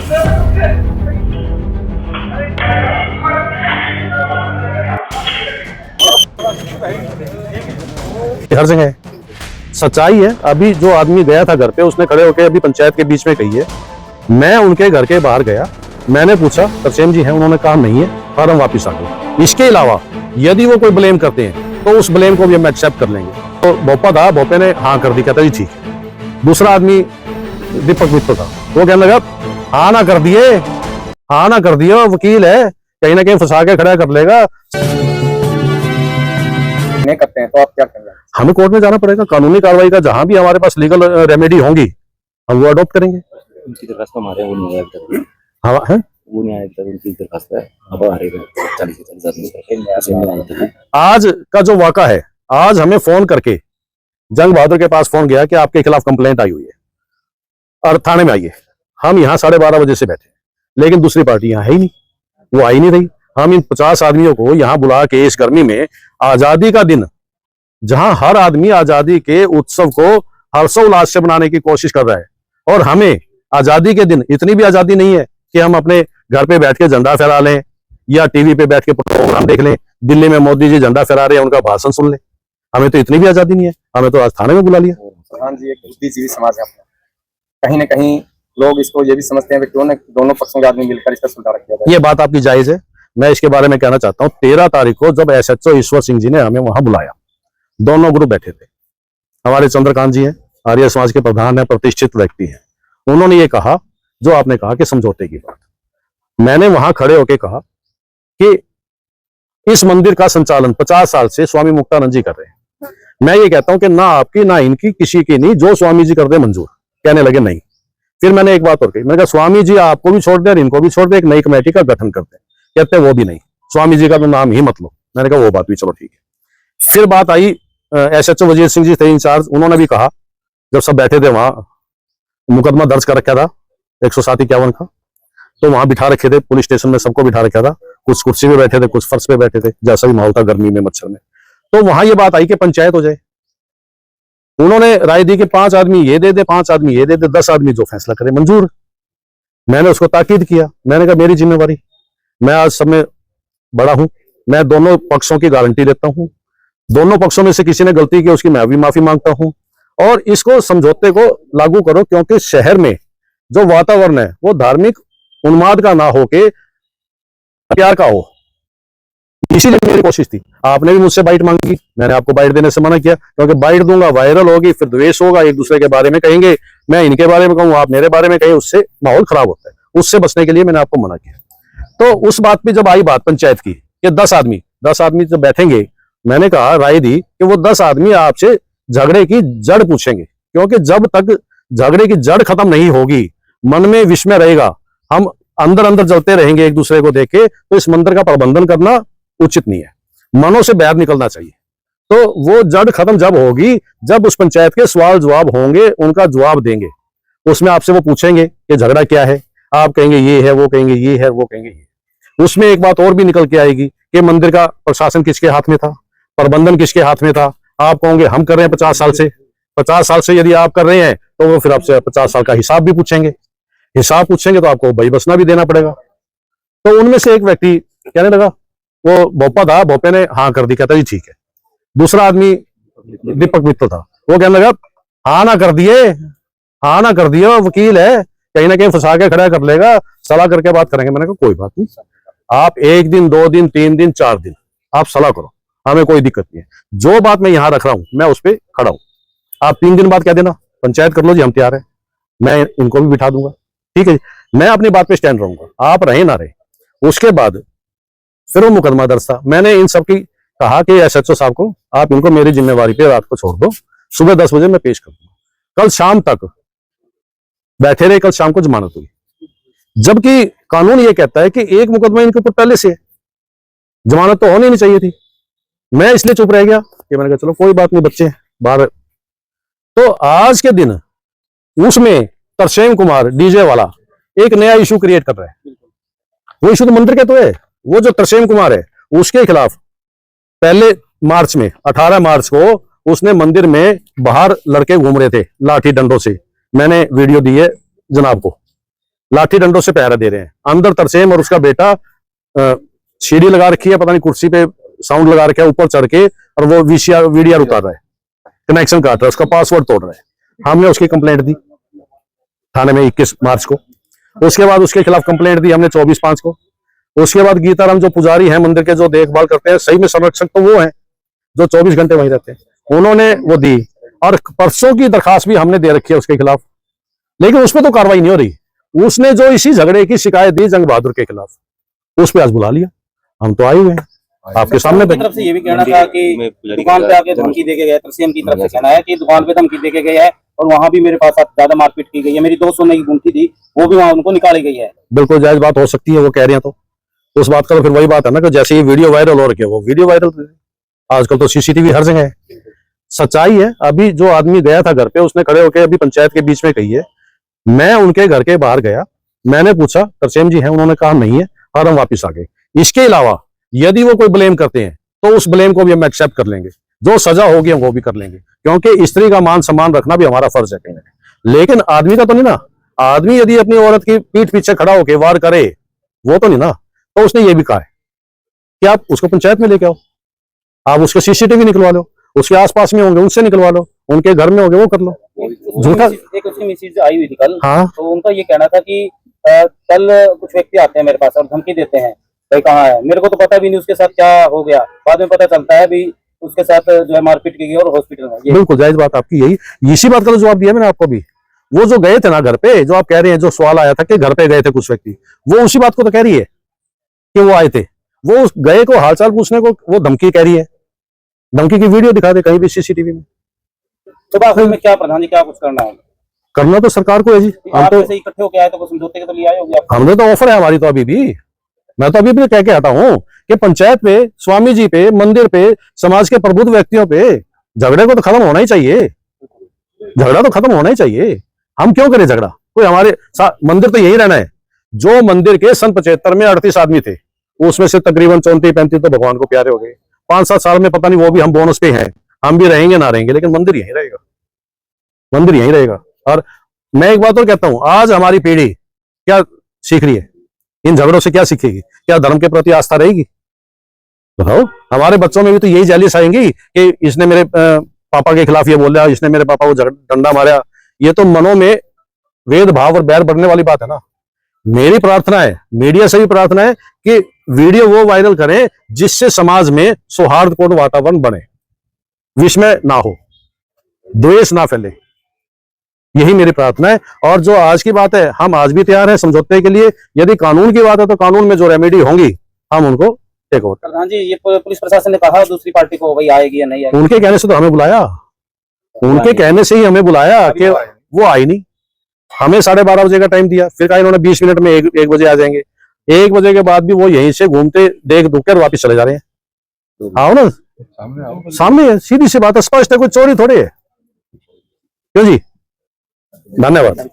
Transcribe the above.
हर जगह है। सच्चाई है। अभी जो आदमी गया था घर पे, उसने खड़े होकर अभी पंचायत के बीच में कही है। मैं उनके घर के बाहर गया, मैंने पूछा तरसेम जी हैं, उन्होंने कहा नहीं है, फॉर्म वापिस आ गए। इसके अलावा यदि वो कोई ब्लेम करते हैं तो उस ब्लेम को भी हम एक्सेप्ट कर लेंगे। तो भोपा था, भोपे ने हाँ कर दी, कहता जी ठीक है। दूसरा आदमी दीपक मित्र था, वो कहने लगा हाँ ना कर दिए, हाँ ना कर दिया, वकील है, कहीं ना कहीं फंसा के खड़ा कर लेगा। नहीं करते हैं तो आप क्या करेंगे? हमें कोर्ट में जाना पड़ेगा। कानूनी कार्रवाई का जहां भी हमारे पास लीगल रेमेडी होंगी हम वो अडॉप्ट करेंगे। उनकी दरखास्त हमारे वो नहीं आया, हाँ है वो नहीं आया, उनकी दरखास्त है। अब आ रही है 40 आदमी। आज का जो वाका है, आज हमें फोन करके जंग बहादुर के पास फोन गया कि आपके खिलाफ कंप्लेंट आई हुई है और थाने में आइए। हम यहाँ 12:30 बजे से बैठे, लेकिन दूसरी पार्टी यहाँ है ही नहीं, वो आई नहीं रही। हम इन 50 आदमियों को यहाँ बुला के इस गर्मी में, आजादी का दिन जहां हर आदमी आजादी के उत्सव को हर्षोल्लास से बनाने की कोशिश कर रहा है, और हमें आजादी के दिन इतनी भी आजादी नहीं है कि हम अपने घर पे बैठ के झंडा फहरा लें या टीवी पे बैठ के प्रोग्राम देख लें। दिल्ली में मोदी जी झंडा फहरा रहे हैं, उनका भाषण सुन लें। हमें तो इतनी भी आजादी नहीं है, हमें तो आज थाने में बुला लिया। प्रधान जी एक बुद्धिजीवी समाज है अपना, कहीं ना कहीं लोग इसको ये भी समझते हैं कि क्यों न दोनों पक्षों के आदमी मिलकर इसका सुलझा रखा जाए। ये बात आपकी जायज है। मैं इसके बारे में कहना चाहता हूँ, 13 तारीख को जब SHO ईश्वर सिंह जी ने हमें वहां बुलाया, दोनों ग्रुप बैठे थे। हमारे चंद्रकांत जी हैं, आर्य समाज के प्रधान हैं, प्रतिष्ठित व्यक्ति हैं। उन्होंने ये कहा जो आपने कहा कि समझौते की बात। मैंने वहां खड़े होकर कहा कि इस मंदिर का संचालन 50 साल से स्वामी मुक्तानंद जी कर रहे हैं। मैं ये कहता हूं कि ना आपकी ना इनकी, किसी की नहीं, जो स्वामी जी कर दे मंजूर। कहने लगे नहीं। फिर मैंने एक बात और कही, मैंने कहा स्वामी जी आपको भी छोड़ दे और इनको भी छोड़ दे, एक नई कमेटी का गठन करते हैं। कहते वो भी नहीं, स्वामी जी का तो नाम ही मत लो। मैंने कहा वो बात भी चलो ठीक है। फिर बात आई, SHO वजीर सिंह जी थे इंचार्ज, उन्होंने भी कहा, जब सब बैठे थे वहां, मुकदमा दर्ज कर रखा था 107-51 का, तो वहां बिठा रखे थे, पुलिस स्टेशन में सबको बिठा रखा था। कुछ कुर्सी पे बैठे थे, कुछ फर्श पे बैठे थे, जैसा भी माहौल था गर्मी में, मच्छर में। तो वहां ये बात आई कि पंचायत हो जाए। उन्होंने राय दी कि 5 आदमी ये दे दे, 5 आदमी ये दे दे, 10 आदमी जो फैसला करे मंजूर। मैंने उसको ताकीद किया, मैंने कहा मेरी जिम्मेवारी, मैं आज सब में बड़ा हूं, मैं दोनों पक्षों की गारंटी देता हूं। दोनों पक्षों में से किसी ने गलती की, उसकी मैं भी माफी मांगता हूं, और इसको समझौते को लागू करो, क्योंकि शहर में जो वातावरण है वो धार्मिक उन्माद का ना होके प्यार का हो। इसीलिए मेरी कोशिश थी। आपने भी मुझसे बाइट मांगी, मैंने आपको बाइट देने से मना किया, क्योंकि बाइट दूंगा वायरल होगी, फिर द्वेष होगा, एक दूसरे के बारे में कहेंगे, मैं इनके बारे में कहूँ, आप मेरे बारे में कहें, उससे माहौल खराब होता है। उससे बचने के लिए मैंने आपको मना किया। तो उस बात पे जब आई बात पंचायत की कि 10 आदमी जब बैठेंगे, मैंने कहा, राय दी कि वो 10 आदमी आपसे झगड़े की जड़ पूछेंगे, क्योंकि जब तक झगड़े की जड़ खत्म नहीं होगी, मन में विस्मय रहेगा, हम अंदर अंदर जलते रहेंगे एक दूसरे को देख के, तो इस मंदिर का प्रबंधन करना उचित नहीं है। मनों से बाहर निकलना चाहिए। तो वो जड़ खत्म जब होगी, जब उस पंचायत के सवाल जवाब होंगे, उनका जवाब देंगे, उसमें आपसे वो पूछेंगे कि झगड़ा क्या है, आप कहेंगे ये है, वो कहेंगे ये है, वो कहेंगे ये। उसमें एक बात और भी निकल के आएगी कि मंदिर का प्रशासन किसके हाथ में था, प्रबंधन किसके हाथ में था। आप कहोगे हम कर रहे हैं 50 साल से, 50 साल से यदि आप कर रहे हैं तो वो फिर आपसे 50 साल का हिसाब भी पूछेंगे। हिसाब पूछेंगे तो आपको बही बसना भी देना पड़ेगा। तो उनमें से एक व्यक्ति कहने लगा, वो भोपा था, भोपे ने हाँ कर दी, कहता जी ठीक है। दूसरा आदमी दीपक मित्र था, वो कहने लगा हाँ ना कर दिए, हाँ ना कर दिया, वकील है, कहीं ना कहीं फंसा के खड़ा कर लेगा, सलाह करके बात करेंगे। मैंने कहा कोई बात नहीं, आप 1 दिन 2 दिन 3 दिन 4 दिन आप सलाह करो, हमें कोई दिक्कत नहीं है। जो बात मैं यहां रख रहा हूं मैं उस पर खड़ा हूं। आप 3 दिन बाद कह देना पंचायत कर लो जी, हम तैयार है, मैं इनको भी बिठा दूंगा, ठीक है जी। मैं अपनी बात पे स्टैंड रहूंगा, आप रहे ना रहे। उसके बाद फिर वो मुकदमा दर्ज था। मैंने इन सबकी कहा कि SHO साहब को, आप इनको मेरी जिम्मेवारी पे रात को छोड़ दो, सुबह 10 बजे मैं पेश कर दूंगा। कल शाम तक बैठे रहे, कल शाम को जमानत हुई, जबकि कानून ये कहता है कि एक मुकदमा इनके ऊपर पहले से है, जमानत तो होनी नहीं चाहिए थी। मैं इसलिए चुप रह गया कि मैंने कहा चलो कोई बात नहीं, बच्चे बाहर। तो आज के दिन उसमें तरसेम कुमार डीजे वाला एक नया इशू क्रिएट कर रहा है। वो इशू तो मंदिर के तो है, वो जो तरसेम कुमार है उसके खिलाफ पहले मार्च में 18 मार्च को उसने मंदिर में बाहर लड़के घूम रहे थे लाठी डंडों से, मैंने वीडियो दी है जनाब को, लाठी डंडों से पहरा दे रहे हैं। अंदर तरसेम और उसका बेटा सीढ़ी लगा रखी है, पता नहीं कुर्सी पे साउंड लगा रखा है, ऊपर चढ़ के और वो वीडीआर उतार रहा है, कनेक्शन काट रहा है, उसका पासवर्ड तोड़ रहा है। हमने उसकी कंप्लेंट दी थाने में 21 मार्च को। उसके बाद उसके खिलाफ कंप्लेंट दी हमने 24/5 को। उसके बाद गीताराम जो पुजारी हैं मंदिर के, जो देखभाल करते हैं, सही में संरक्षक तो वो हैं जो 24 घंटे वहीं रहते हैं, उन्होंने वो दी। और परसों की दरखास्त भी हमने दे रखी है उसके खिलाफ, लेकिन उसमें तो कार्रवाई नहीं हो रही। उसने जो इसी झगड़े की शिकायत दी जंग बहादुर के खिलाफ, उस पर आज बुला लिया। हम तो आए हुए हैं आपके सामने। की तरफ से ये भी कहना था कि दुकान पे आके धमकी देके गए, तरसेम की तरफ से कहना है कि दुकान पे धमकी देके गए है और वहां भी मेरे पास ज्यादा मारपीट की गई है। मेरी 2 सोने की गुंथी थी, वो भी वहां उनको निकाली गई है। बिल्कुल जायज बात हो सकती है, वो कह रहे हैं तो उस बात का तो फिर वही बात है ना कि जैसे ये वीडियो वायरल हो रही है, वो वीडियो वायरल, आजकल तो सीसीटीवी हर जगह है। सच्चाई है, अभी जो आदमी गया था घर पे, उसने खड़े होकर अभी पंचायत के बीच में कही है, मैं उनके घर के बाहर गया, मैंने पूछा तरसेम जी हैं, उन्होंने कहा नहीं है और हम वापिस आ गए। इसके अलावा यदि वो कोई ब्लेम करते हैं तो उस ब्लेम को भी हम एक्सेप्ट कर लेंगे, जो सजा होगी हम वो भी कर लेंगे, क्योंकि स्त्री का मान सम्मान रखना भी हमारा फर्ज है कहीं ना कहीं। लेकिन आदमी का तो नहीं ना। आदमी यदि अपनी औरत की पीठ पीछे खड़ा होकर वार करे, वो तो नहीं ना। तो उसने ये भी कहा है कि आप उसको पंचायत में लेके आओ, आप उसके सीसीटीवी निकलवा लो, उसके आसपास में होंगे उनसे निकलवा लो, उनके घर में होंगे वो कर लो। झूठा एक उसकी मिसेज आई हुई थी कल, हाँ, तो उनका ये कहना था कि कल कुछ व्यक्ति आते हैं मेरे पास और धमकी देते हैं, भाई कहाँ है, मेरे को तो पता भी नहीं उसके साथ क्या हो गया। बाद में पता चलता है भी उसके साथ जो है मारपीट की गई और हॉस्पिटल में। बिल्कुल जायज बात आपकी, यही इसी बात का तो जवाब दिया मैंने आपको भी। वो जो गए थे ना घर पे, जो आप कह रहे हैं, जो सवाल आया था कि घर पे गए थे कुछ व्यक्ति, वो उसी बात को तो कह रही है कि वो आए थे। वो उस गए को हालचाल पूछने को वो धमकी कह रही है, धमकी की वीडियो दिखा दे कहीं भी सीसीटीवी में। तो आखिर में क्या प्रधान जी क्या कुछ करना है? करना तो सरकार को है जी। हम आप तो ऐसे इकट्ठे होके आए तो कुछ समझौते के तो लिए आए होंगे आप। हमने तो ऑफर है हमारी तो अभी भी, मैं तो अभी भी कह के आता हूं कि पंचायत पे, स्वामी जी पे, मंदिर पे, समाज के प्रबुद्ध व्यक्तियों पे झगड़े को तो खत्म होना ही चाहिए। झगड़ा तो खत्म होना ही चाहिए। हम क्यों करें झगड़ा? कोई हमारे मंदिर तो यही रहना है। जो मंदिर के सन 75 में 38 आदमी थे, उसमें से तकरीबन 34-35 तो भगवान को प्यारे हो गए। 5-7 साल में पता नहीं, वो भी हम बोनस पे हैं, हम भी रहेंगे ना रहेंगे, लेकिन मंदिर यहीं रहेगा, मंदिर यहीं रहेगा। और मैं एक बात और कहता हूं, आज हमारी पीढ़ी क्या सीख रही है? इन झगड़ों से क्या सीखेगी? क्या धर्म के प्रति आस्था रहेगी? बताओ। हमारे बच्चों में भी तो यही जालिस आएंगी कि इसने मेरे पापा के खिलाफ ये बोला, इसने मेरे पापा को डंडा मारा। ये तो मनों में वेद भाव और बैर बढ़ने वाली बात है ना। मेरी प्रार्थना है, मीडिया से भी प्रार्थना है कि वीडियो वो वायरल करें जिससे समाज में सौहार्दपूर्ण वातावरण बने, विस्मय ना हो, द्वेष ना फैले, यही मेरी प्रार्थना है। और जो आज की बात है, हम आज भी तैयार हैं समझौते के लिए। यदि कानून की बात है तो कानून में जो रेमेडी होंगी हम उनको टेक ओवर। प्रधान जी, ये पुलिस प्रशासन ने कहा दूसरी पार्टी को भाई आएगी या नहीं आएगी? उनके कहने से तो हमें बुलाया, उनके कहने से ही हमें बुलाया कि वो आई नहीं। हमें 12:30 बजे का टाइम दिया, फिर कहा इन्होंने 20 मिनट में 1 बजे आ जाएंगे। 1 बजे के बाद भी वो यहीं से घूमते देख दुख कर वापिस चले जा रहे हैं। आओ ना, सामने है, सीधी सी बात है, स्पष्ट है, कोई चोरी थोड़ी है। क्यों जी? धन्यवाद।